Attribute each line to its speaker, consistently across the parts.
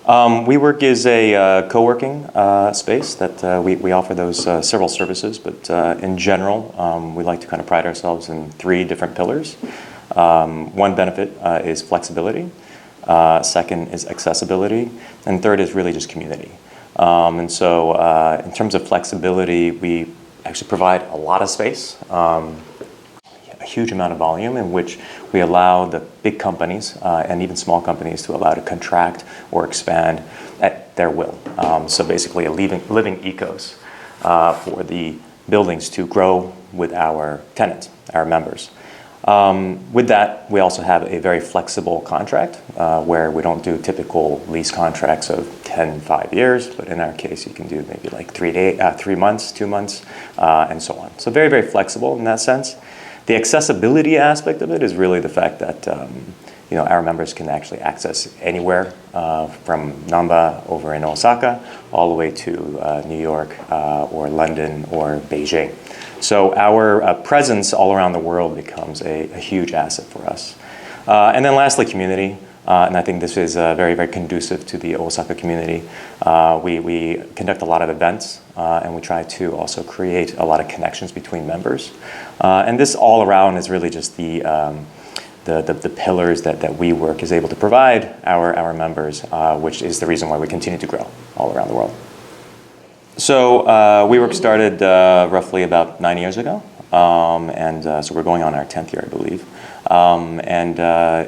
Speaker 1: WeWork is a co-working space that we offer those several services, but in general, we like to kind of pride ourselves in three different pillars. One benefit is flexibility, second is accessibility, and third is really just community. And so in terms of flexibility, we actually provide a lot of space, a huge amount of volume in which we allow the big companies and even small companies to allow to contract or expand at their will. So basically a living ecos for the buildings to grow with our tenants, our members. With that, we also have a very flexible contract where we don't do typical lease contracts of 10, 5 years, but in our case, you can do maybe like 3 months, 2 months, and so on. So very, very flexible in that sense. The accessibility aspect of it is really the fact that our members can actually access anywhere from Namba over in Osaka all the way to New York or London or Beijing. So our presence all around the world becomes a huge asset for us. And then lastly, community. And I think this is very, very conducive to the Osaka community. We conduct a lot of events, and we try to also create a lot of connections between members. And this all around is really just the pillars that WeWork is able to provide our members, which is the reason why we continue to grow all around the world. So WeWork started roughly about 9 years ago, and so we're going on our 10th year, I believe. And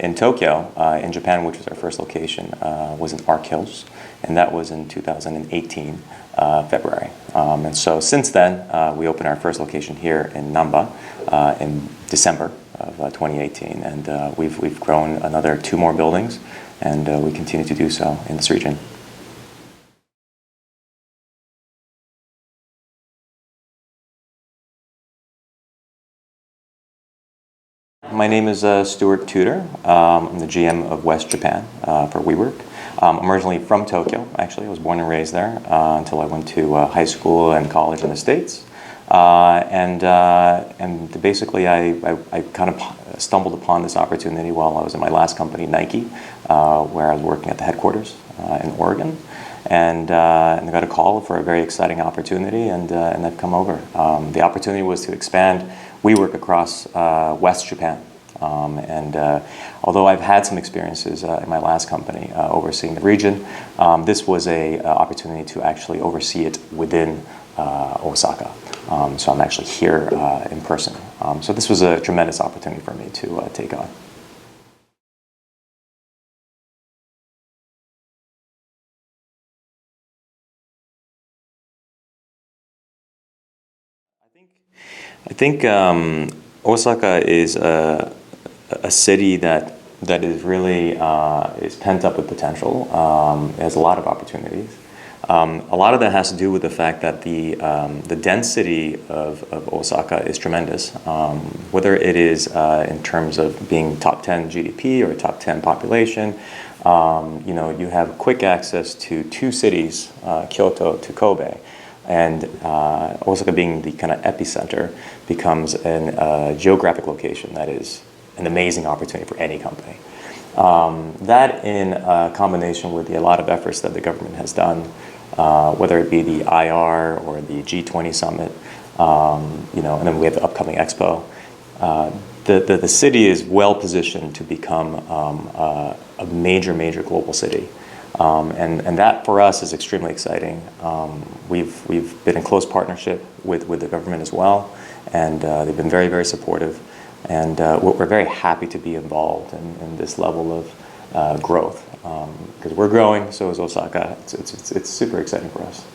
Speaker 1: in Tokyo, in Japan, which was our first location, was in Ark Hills, and that was in 2018, February. And so since then, we opened our first location here in Namba in December of 2018, and we've grown another 2 more buildings, and we continue to do so in this region. My name is Stuart Tudor. I'm the GM of West Japan for WeWork. I'm originally from Tokyo, actually. I was born and raised there until I went to high school and college in the States. And basically I kind of stumbled upon this opportunity while I was in my last company, Nike, where I was working at the headquarters in Oregon. And I got a call for a very exciting opportunity, and I've come over. The opportunity was to expand WeWork across West Japan. Although I've had some experiences in my last company overseeing the region, this was an opportunity to actually oversee it within Osaka. So I'm actually here in person. So this was a tremendous opportunity for me to take on. I think Osaka is a city that is really is pent up with potential. It has a lot of opportunities. A lot of that has to do with the fact that the density of Osaka is tremendous. Whether it is in terms of being top 10 GDP or top 10 population, you have quick access to 2 cities, Kyoto to Kobe. And Osaka being the kind of epicenter becomes a geographic location that is an amazing opportunity for any company. That in combination with a lot of efforts that the government has done, whether it be the IR or the G20 summit, and then we have the upcoming Expo, the city is well positioned to become a major global city. And that for us is extremely exciting. We've been in close partnership with the government as well, and they've been very supportive. And we're very happy to be involved in this level of growth because we're growing. So is Osaka. It's super exciting for us.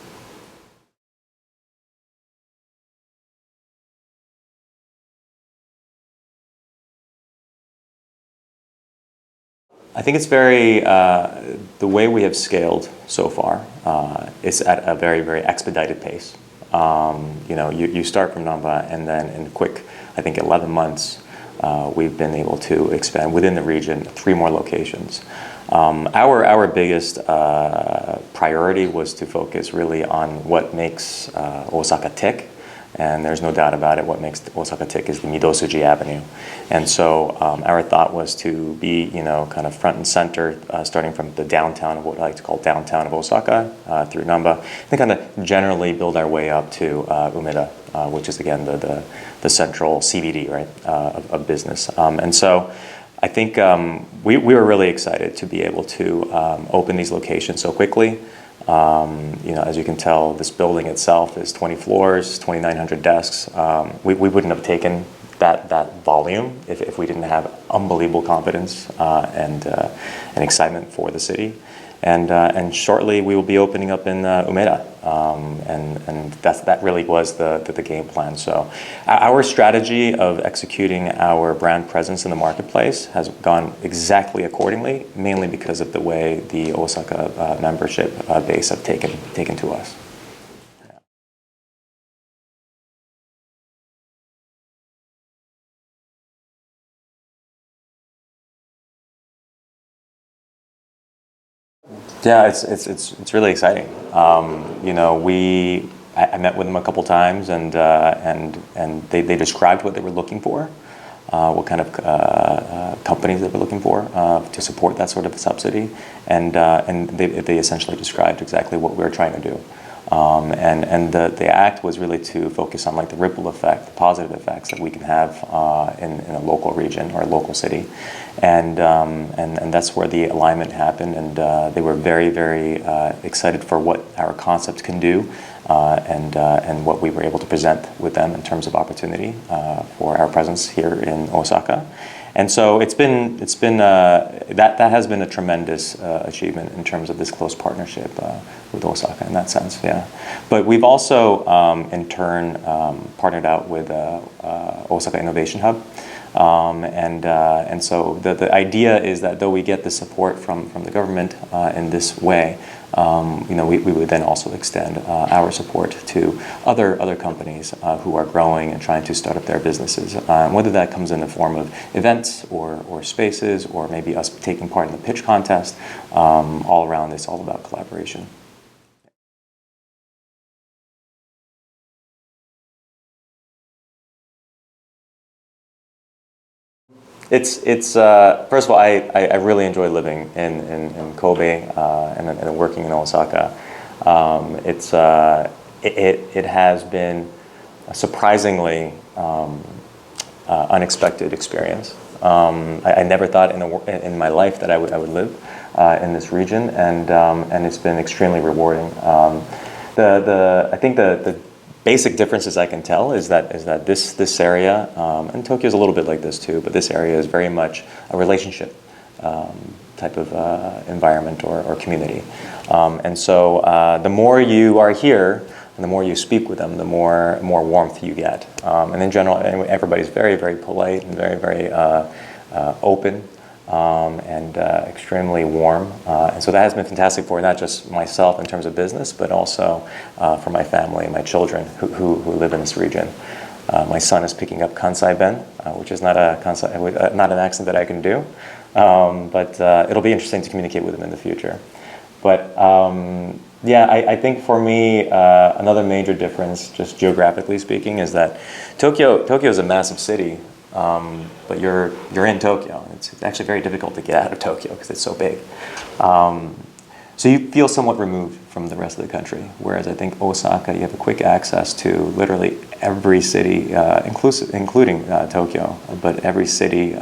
Speaker 1: I think it's very, the way we have scaled so far is at a very expedited pace. You start from Namba, and then in quick, I think 11 months, we've been able to expand within the region 3 more locations. Our biggest priority was to focus really on what makes Osaka tick. And there's no doubt about it, what makes Osaka tick is the Midosuji Avenue. And so our thought was to be, kind of front and center, starting from the downtown of what I like to call downtown of Osaka through Namba, and kind of generally build our way up to Umeda, which is again the central CBD, right, of business. And so I think we were really excited to be able to open these locations so quickly. As you can tell, this building itself is 20 floors, 2,900 desks. We wouldn't have taken that volume if we didn't have unbelievable confidence and excitement for the city. And shortly we will be opening up in Umeda, and that really was the game plan. So our strategy of executing our brand presence in the marketplace has gone exactly accordingly, mainly because of the way the Osaka membership base have taken to us. Yeah, it's really exciting. I met with them a couple times, and they described what they were looking for, what kind of companies they were looking for to support that sort of subsidy, and they essentially described exactly what we were trying to do. And the act was really to focus on like the ripple effect, the positive effects that we can have in a local region or a local city, and that's where the alignment happened. And they were very, very excited for what our concept can do, and what we were able to present with them in terms of opportunity for our presence here in Osaka. And so it's been that has been a tremendous achievement in terms of this close partnership with Osaka in that sense, yeah. But we've also in turn partnered out with Osaka Innovation Hub, and so the idea is that though we get the support from the government in this way, we would then also extend our support to other companies who are growing and trying to start up their businesses, whether that comes in the form of events or spaces, or maybe us taking part in the pitch contest. All around, it's all about collaboration. It's first of all, I really enjoy living in Kobe and working in Osaka. It has been a surprisingly unexpected experience. I never thought in my life that I would live in this region, and it's been extremely rewarding. I think the basic differences I can tell is that this area, and Tokyo is a little bit like this too, but this area is very much a relationship type of environment or community. And so the more you are here, and the more you speak with them, the more warmth you get. And in general, everybody's very, very polite and very, very open. And extremely warm, and so that has been fantastic for not just myself in terms of business, but also for my family and my children who live in this region. My son is picking up Kansai Ben, which is not an accent that I can do, but it'll be interesting to communicate with him in the future. But yeah, I think for me another major difference, just geographically speaking, is that Tokyo is a massive city. But you're in Tokyo. It's actually very difficult to get out of Tokyo because it's so big. So you feel somewhat removed from the rest of the country. Whereas I think Osaka, you have a quick access to literally every city, including Tokyo, but every city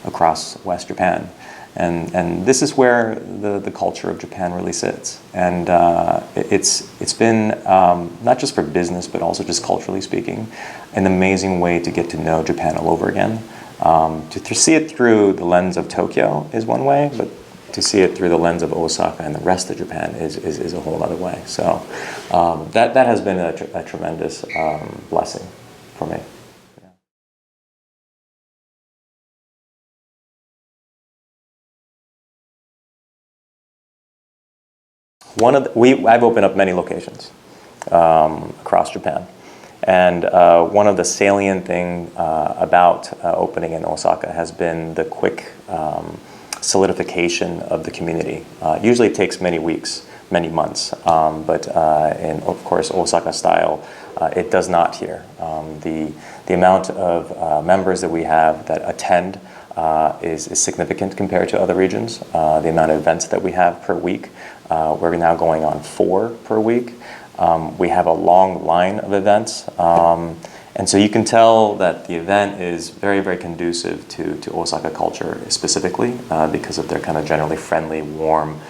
Speaker 1: across West Japan. And this is where the culture of Japan really sits. And it's been, not just for business, but also just culturally speaking, an amazing way to get to know Japan all over again. To see it through the lens of Tokyo is one way, but to see it through the lens of Osaka and the rest of Japan is a whole other way. So that has been a tremendous blessing for me. I've opened up many locations across Japan, and one of the salient thing about opening in Osaka has been the quick solidification of the community. Usually it takes many weeks, many months. But in, of course, Osaka style, it does not here. The amount of members that we have that attend is significant compared to other regions. The amount of events that we have per week, we're now going on 4 per week. We have a long line of events. And so you can tell that the event is very, very conducive to Osaka culture specifically because of their kind of generally friendly, warm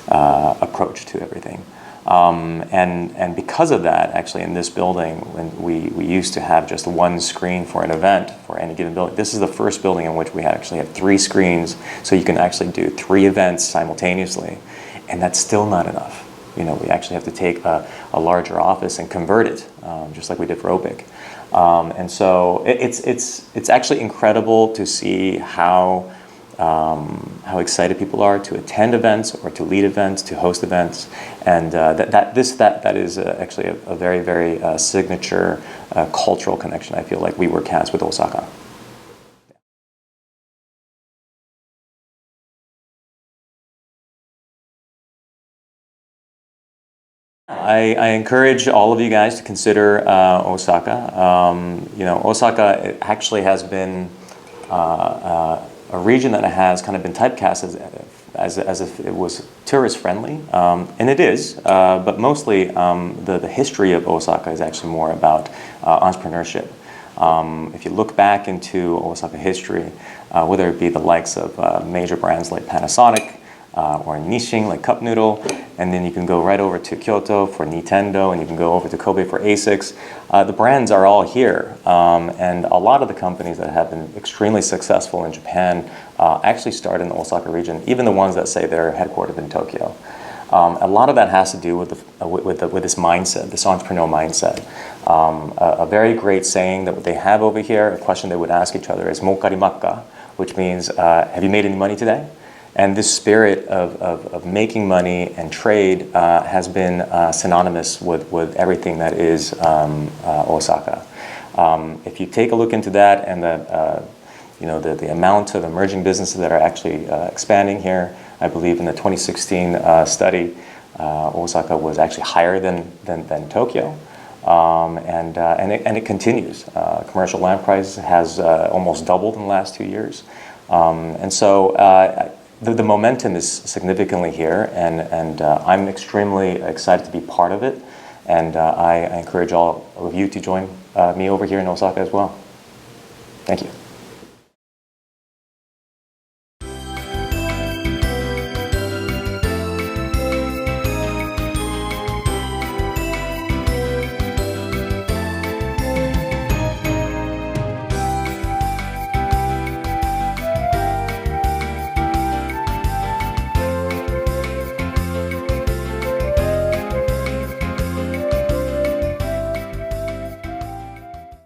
Speaker 1: approach to everything. And because of that, actually in this building, when we used to have just one screen for an event for any given building. This is the first building in which we actually have 3 screens, so you can actually do 3 events simultaneously, and that's still not enough. You know, we actually have to take a larger office and convert it, just like we did for O-BIC. And so it's actually incredible to see how excited people are to attend events or to lead events, to host events, and that is actually a very, very signature cultural connection I feel like WeWork has with Osaka. I encourage all of you guys to consider Osaka. You know, Osaka actually has been a region that has kind of been typecast as if it was tourist friendly, and it is. But mostly, the history of Osaka is actually more about entrepreneurship. If you look back into Osaka history, whether it be the likes of major brands like Panasonic, or Nissin, like Cup Noodle, and then you can go right over to Kyoto for Nintendo, and you can go over to Kobe for ASICS. The brands are all here, and a lot of the companies that have been extremely successful in Japan actually start in the Osaka region, even the ones that say they're headquartered in Tokyo. A lot of that has to do with this mindset, this entrepreneurial mindset. A very great saying that they have over here, a question they would ask each other is "Mokarimakka," which means, have you made any money today? And this spirit of making money and trade has been synonymous with everything that is Osaka. If you take a look into that and the amount of emerging businesses that are actually expanding here, I believe in the 2016 study, Osaka was actually higher than Tokyo. And it continues. Commercial land price has almost doubled in the last 2 years. And so the momentum is significantly here, and I'm extremely excited to be part of it, and I encourage all of you to join me over here in Osaka as well. Thank you.